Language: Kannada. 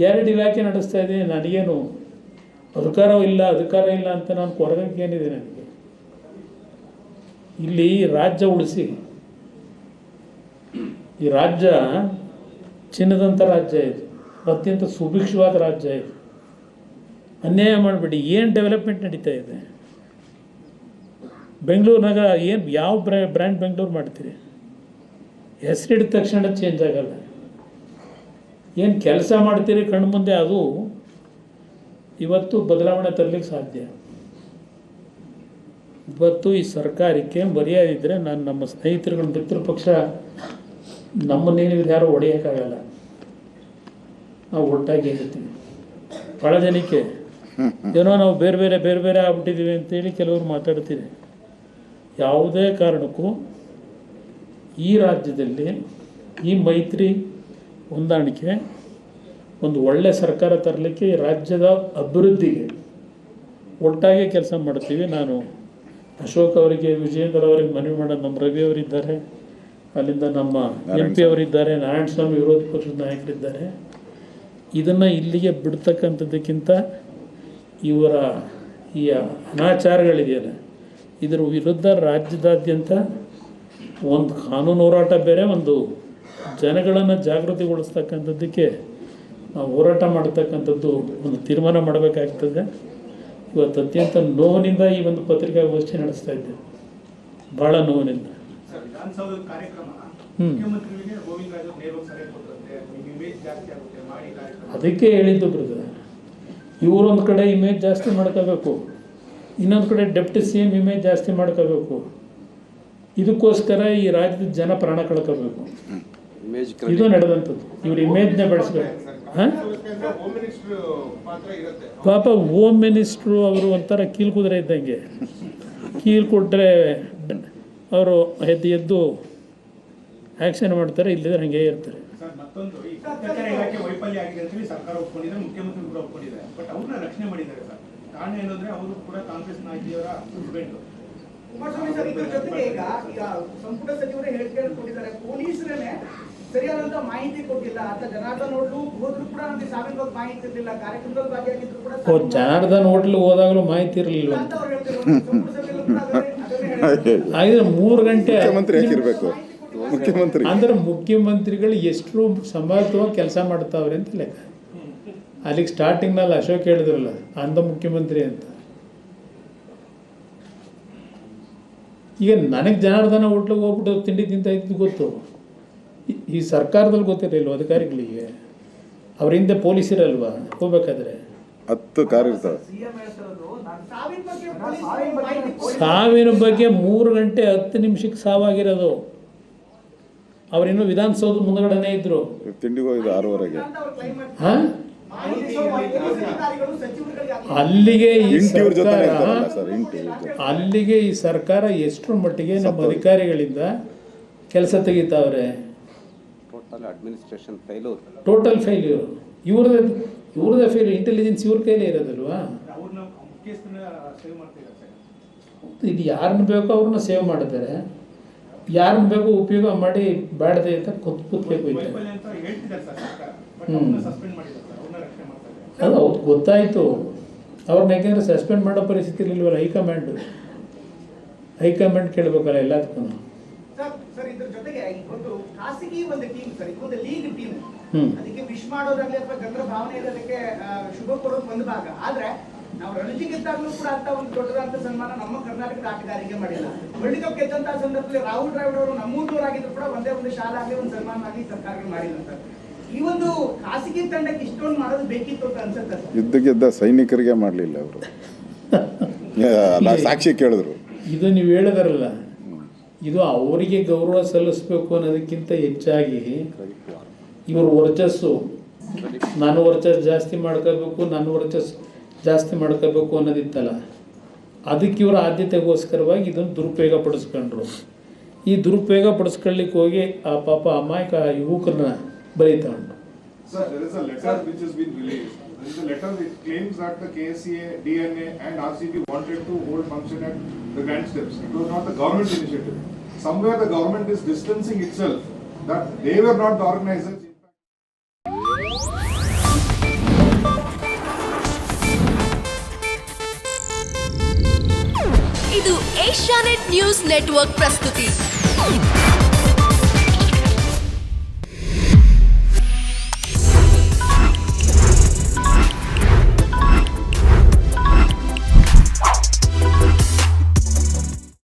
2 ಇಲಾಖೆ ನಡೆಸ್ತಾ ಇದ್ದೀನಿ. ನನಗೇನು ಅಧಿಕಾರ ಇಲ್ಲ ಅಂತ ನಾನು ಕೊರಗಕ್ಕೇನಿದೆ ನನಗೆ? ಇಲ್ಲಿ ರಾಜ್ಯ ಉಳಿಸಿ, ಈ ರಾಜ್ಯ ಚಿನ್ನದಂಥ ರಾಜ್ಯ ಇದು, ಅತ್ಯಂತ ಸುಭಿಕ್ಷವಾದ ರಾಜ್ಯ ಇದು. ಅನ್ಯಾಯ ಮಾಡಿಬಿಡಿ. ಏನು ಡೆವಲಪ್ಮೆಂಟ್ ನಡೀತಾ ಇದೆ ಬೆಂಗಳೂರಿನಾಗ? ಏನು ಯಾವ ಬ್ರ್ಯಾಂಡ್ ಬೆಂಗಳೂರು ಮಾಡ್ತೀರಿ? ಹೆಸರಿಡಿದ ತಕ್ಷಣ ಚೇಂಜ್ ಆಗಲ್ಲ. ಏನು ಕೆಲಸ ಮಾಡ್ತೀರಿ ಕಣ್ಣು ಮುಂದೆ, ಅದು ಇವತ್ತು ಬದಲಾವಣೆ ತರಲಿಕ್ಕೆ ಸಾಧ್ಯ. ಇವತ್ತು ಈ ಸರ್ಕಾರಕ್ಕೆ ಮರ್ಯಾದೆ ಇದ್ದರೆ, ನಾನು ನಮ್ಮ ಸ್ನೇಹಿತರುಗಳ ಮಿತ್ರ ಪಕ್ಷ ನಮ್ಮನ್ನೇನು ಯಾರು ಹೊಡೆಯೋಕ್ಕಾಗಲ್ಲ, ನಾವು ಒಟ್ಟಾಗಿ ಇರ್ತೀವಿ. ಭಾಳ ಜನಕ್ಕೆ ಏನೋ ನಾವು ಬೇರೆ ಬೇರೆ ಆಗ್ಬಿಟ್ಟಿದ್ದೀವಿ ಅಂತೇಳಿ ಕೆಲವರು ಮಾತಾಡ್ತೀರಿ. ಯಾವುದೇ ಕಾರಣಕ್ಕೂ ಈ ರಾಜ್ಯದಲ್ಲಿ ಈ ಮೈತ್ರಿ ಹೊಂದಾಣಿಕೆ ಒಂದು ಒಳ್ಳೆ ಸರ್ಕಾರ ತರಲಿಕ್ಕೆ, ಈ ರಾಜ್ಯದ ಅಭಿವೃದ್ಧಿಗೆ ಒಟ್ಟಾಗಿ ಕೆಲಸ ಮಾಡ್ತೀವಿ. ನಾನು ಅಶೋಕ್ ಅವರಿಗೆ, ವಿಜಯೇಂದ್ರ ಅವರಿಗೆ ಮನವಿ ಮಾಡೋದು, ನಮ್ಮ ರವಿ ಅವರಿದ್ದಾರೆ, ಅಲ್ಲಿಂದ ನಮ್ಮ MP ಅವರಿದ್ದಾರೆ, ನಾರಾಯಣ ಸ್ವಾಮಿ ವಿರೋಧ ಪಕ್ಷದ ನಾಯಕರಿದ್ದಾರೆ. ಇದನ್ನು ಇಲ್ಲಿಗೆ ಬಿಡ್ತಕ್ಕಂಥದ್ದಕ್ಕಿಂತ ಇವರ ಈ ಅನಾಚಾರಗಳಿದೆಯಲ್ಲ, ಇದರ ವಿರುದ್ಧ ರಾಜ್ಯದಾದ್ಯಂತ ಒಂದು ಕಾನೂನು ಹೋರಾಟ ಬೇರೆ, ಒಂದು ಜನಗಳನ್ನು ಜಾಗೃತಿಗೊಳಿಸ್ತಕ್ಕಂಥದ್ದಕ್ಕೆ ನಾವು ಹೋರಾಟ ಮಾಡ್ತಕ್ಕಂಥದ್ದು ಒಂದು ತೀರ್ಮಾನ ಮಾಡಬೇಕಾಗ್ತದೆ. ಇವತ್ತು ಅತ್ಯಂತ ನೋವಿನಿಂದ ಈ ಒಂದು ಪತ್ರಿಕಾಗೋಷ್ಠಿ ನಡೆಸ್ತಾ ಇದ್ದೇವೆ, ಭಾಳ ನೋವಿನಿಂದ. ಅದಕ್ಕೆ ಹೇಳಿದ್ದು ಬ್ರದರ್, ಇವರೊಂದು ಕಡೆ ಇಮೇಜ್ ಜಾಸ್ತಿ ಮಾಡ್ಕೋಬೇಕು, ಇನ್ನೊಂದು ಕಡೆ ಡೆಪ್ಟಿ CM ಇಮೇಜ್ ಜಾಸ್ತಿ ಮಾಡ್ಕೋಬೇಕು. ಇದಕ್ಕೋಸ್ಕರ ಈ ರಾಜ್ಯದ ಜನ ಪ್ರಾಣ ಕಳ್ಕೋಬೇಕು. ಇದು ನಡೆದಂಥದ್ದು. ಇವ್ರ ಇಮೇಜ್ನ ಬೆಳೆಸ್ಬೇಕು. ಹಾಂ, ಪಾಪ ಹೋಮ್ ಮಿನಿಸ್ಟ್ರು ಅವರು ಒಂಥರ ಕೀಲು ಕುದುರೆ ಇದ್ದಂಗೆ, ಕೀಲು ಕೊಟ್ಟರೆ ಅವರು ಎದ್ದು ಆ್ಯಕ್ಷನ್ ಮಾಡ್ತಾರೆ, ಇಲ್ಲಿದ್ರೆ ಹಾಗೆ ಇರ್ತಾರೆ. ಮತ್ತೊಂದು ಈ ಗುಪ್ತಚರ ಇಲಾಖೆ ವೈಫಲ್ಯ ಆಗಿದೆ ಅಂತ ಹೇಳಿ ಸರ್ಕಾರ ಒಪ್ಕೊಂಡಿದೆ, ಮುಖ್ಯಮಂತ್ರಿ ಕೂಡ ಒಪ್ಕೊಂಡಿದ್ದಾರೆ. ಬಟ್ ಅವ್ರನ್ನ ರಕ್ಷಣೆ ಮಾಡಿದ್ದಾರೆ ಸರ್. ಕಾರಣ ಏನಂದ್ರೆ ಅವರು ಕೂಡ ಕಾಂಗ್ರೆಸ್ ನಾಯಕಿಯವರ ಹಸ್ಬೆಂಡ್. ಕುಮಾರಸ್ವಾಮಿ ಸರ್, ಇದ್ರ ಜೊತೆಗೆ ಈಗ ಸಂಪುಟ ಸಚಿವರೇ ಹೇಳಿಕೆಯನ್ನು ಕೊಟ್ಟಿದ್ದಾರೆ, ಪೊಲೀಸರೇ ಸರಿಯಾದಂತ ಮಾಹಿತಿ ಕೊಟ್ಟಿಲ್ಲ ಅಂತ. ಜನಾರ್ದನ್ ಹೋಟ್ಲು ಹೋದ್ರು ಕೂಡ ನಮಗೆ ಸಾವಿನ ಬಗ್ಗೆ ಮಾಹಿತಿ ಇರಲಿಲ್ಲ, ಕಾರ್ಯಕ್ರಮದಲ್ಲಿ ಭಾಗಿಯಾಗಿದ್ರು ಕೂಡ ಜನಾರ್ದನ್ ಹೋಟ್ಲು ಹೋದಾಗಲೂ ಮಾಹಿತಿ ಇರಲಿಲ್ಲ ಅಂತ ಅವ್ರು ಹೇಳ್ತಾರೆ. ಸಂಪುಟ ಸಭೆಯಲ್ಲೂ ಕೂಡ ಹಾಗಿದ್ರೆ 3 ಗಂಟೆ ಮುಖ್ಯಮಂತ್ರಿ ಅಂದ್ರೆ ಮುಖ್ಯಮಂತ್ರಿಗಳು ಎಷ್ಟು ಸಮರ್ಥವಾಗಿ ಕೆಲಸ ಮಾಡ್ತಾವ್ರೆ ಅಂತ ಲೆಕ್ಕ. ಅಲ್ಲಿಗೆ ಸ್ಟಾರ್ಟಿಂಗ್ನಲ್ಲಿ ಅಶೋಕ್ ಹೇಳಿದ್ರಲ್ಲ, ಅಂದ ಮುಖ್ಯಮಂತ್ರಿ ಅಂತ. ಈಗ ನನಗೆ ಜನಾರ್ದನ ಹೋಟ್ಲಿಗೆ ಹೋಗ್ಬಿಟ್ಟು ತಿಂಡಿ ತಿಂತ ಇದ್ದು ಗೊತ್ತು, ಈ ಸರ್ಕಾರದಲ್ಲಿ ಗೊತ್ತಿರಲಿಲ್ವ ಅಧಿಕಾರಿಗಳಿಗೆ? ಅವ್ರ ಹಿಂದೆ ಪೊಲೀಸ್ ಇರಲ್ವಾ ಹೋಗ್ಬೇಕಾದ್ರೆ? 10 ಕಾರ್ ಇರ್ತಾವೆ. ಸಾವಿನ ಬಗ್ಗೆ 3 ಗಂಟೆ 10 ನಿಮಿಷಕ್ಕೆ ಸಾವಾಗಿರೋದು. ಅವರಿನ್ನೂ ವಿಧಾನಸೌಧ ಮುಂದಗಡೆನೇ ಇದ್ರು. ತಿಂಡಿಗೆ ಹೋಗಿದ್ದು 6:30ಗೆ. ಹಾಂ, ಅಲ್ಲಿಗೆ ಈ ಸರ್ಕಾರ ಎಷ್ಟರ ಮಟ್ಟಿಗೆ ನಮ್ಮ ಅಧಿಕಾರಿಗಳಿಂದ ಕೆಲಸ ತೆಗಿತಾವ್ರೆ. ಟೋಟಲ್ ಫೇಲ್ಯೂರ್ ಇವ್ರದೇ ಫೇಲ್ಯೂರ್. ಇಂಟೆಲಿಜೆನ್ಸ್ ಇವ್ರ ಕೈಲೇ ಇರೋದಲ್ವಾ? ಇದು ಯಾರನ್ನ ಬೇಕೋ ಅವ್ರನ್ನ ಸೇವ್ ಮಾಡ್ತಾರೆ, ಯಾರನ್ನ ಬೇಕೋ ಉಪಯೋಗ ಮಾಡಿ ಬೇಡದೆ ಅಂತ ಕೂತ್ಬೇಕು. ಅದು ಅವ್ರು ಗೊತ್ತಾಯಿತು. ಅವ್ರನ್ನ ಯಾಕೆಂದರೆ ಸಸ್ಪೆಂಡ್ ಮಾಡೋ ಪರಿಸ್ಥಿತಿ ಇರಲಿಲ್ವಲ್ಲ. ಹೈಕಮಾಂಡ್ ಕೇಳಬೇಕಲ್ಲ ಎಲ್ಲದಕ್ಕೂ. ಸರ್, ಇದ್ರ ಜೊತೆಗೆ ಒಂದು ಖಾಸಗಿ ಒಂದು ಟೀಮ್ ಸರ್, ಇದೊಂದು ಲೀಗ್ ಟೀಮ್, ಅದಕ್ಕೆ ವಿಶ್ ಮಾಡೋದಾಗ್ಲಿ ಅಥವಾ ಜನರ ಭಾವನೆ ಅದಕ್ಕೆ ಶುಭ ಕೊಡೋದು ಒಂದು ಭಾಗ. ಆದ್ರೆ ನಾವು ರಣಜಿ ಗೆದ್ದಾಗಲೂ ಕೂಡ ಅಂತ ಒಂದು ದೊಡ್ಡದಾದಂತ ಸನ್ಮಾನ ನಮ್ಮ ಕರ್ನಾಟಕದ ಆಟಗಾರರಿಗೆ ಮಾಡಿಲ್ಲ. ವರ್ಲ್ಡ್ ಕಪ್ ಗೆದ್ದಂತ ಸಂದರ್ಭದಲ್ಲಿ ರಾಹುಲ್ ದ್ರಾವಿಡ್ ಅವರು ನಮ್ಮೂರವರಾಗಿದ್ರು ಕೂಡ ಒಂದೇ ಒಂದು ಶಾಲಾ ಆಗಲಿ ಒಂದು ಸನ್ಮಾನ ಆಗಲಿ ಸರ್ಕಾರಕ್ಕೆ ಮಾಡಿಲ್ಲ ಸರ್. ಈ ಒಂದು ಖಾಸಗಿ ತಂಡಕ್ಕೆ ಇಷ್ಟೊಂದು ಮಾಡೋದು ಬೇಕಿತ್ತು ಅಂತ ಅನ್ಸುತ್ತೆ. ಯುದ್ಧ ಗೆದ್ದ ಸೈನಿಕರಿಗೆ ಮಾಡಲಿಲ್ಲ ಅವರು. ಸಾಕ್ಷಿ ಕೇಳಿದ್ರು. ಇದು ನೀವು ಹೇಳಿದಾರಲ್ಲ, ಇದು ಅವರಿಗೆ ಗೌರವ ಸಲ್ಲಿಸಬೇಕು ಅನ್ನೋದಕ್ಕಿಂತ ಹೆಚ್ಚಾಗಿ ಇವರು ವರ್ಚಸ್ಸು, ನಾನು ವರ್ಚಸ್ಸು ಜಾಸ್ತಿ ಮಾಡ್ಕೋಬೇಕು ಅನ್ನೋದಿತ್ತಲ್ಲ, ಅದಕ್ಕೆ ಇವರ ಆದ್ಯತೆಗೋಸ್ಕರವಾಗಿ ಇದನ್ನು ದುರುಪಯೋಗ ಪಡಿಸ್ಕೊಂಡ್ರು. ಈ ದುರುಪಯೋಗ ಪಡಿಸ್ಕೊಳ್ಳಿಕ್ಕೆ ಹೋಗಿ ಆ ಪಾಪ ಅಮಾಯಕ ಯುವಕರನ್ನ ಬಲಿ ತಗೊಂಡು. Sir, there is a letter which has been released. There is a letter which claims that the KSCA, DNA and RCB wanted to hold function at the Grand Steps. It was not the government initiative. Somewhere the government is distancing itself that they were not the organizers. ಇದು ಏಷ್ಯಾನೆಟ್ ನ್ಯೂಸ್ ನೆಟ್ವರ್ಕ್ ಪ್ರಸ್ತುತಿ.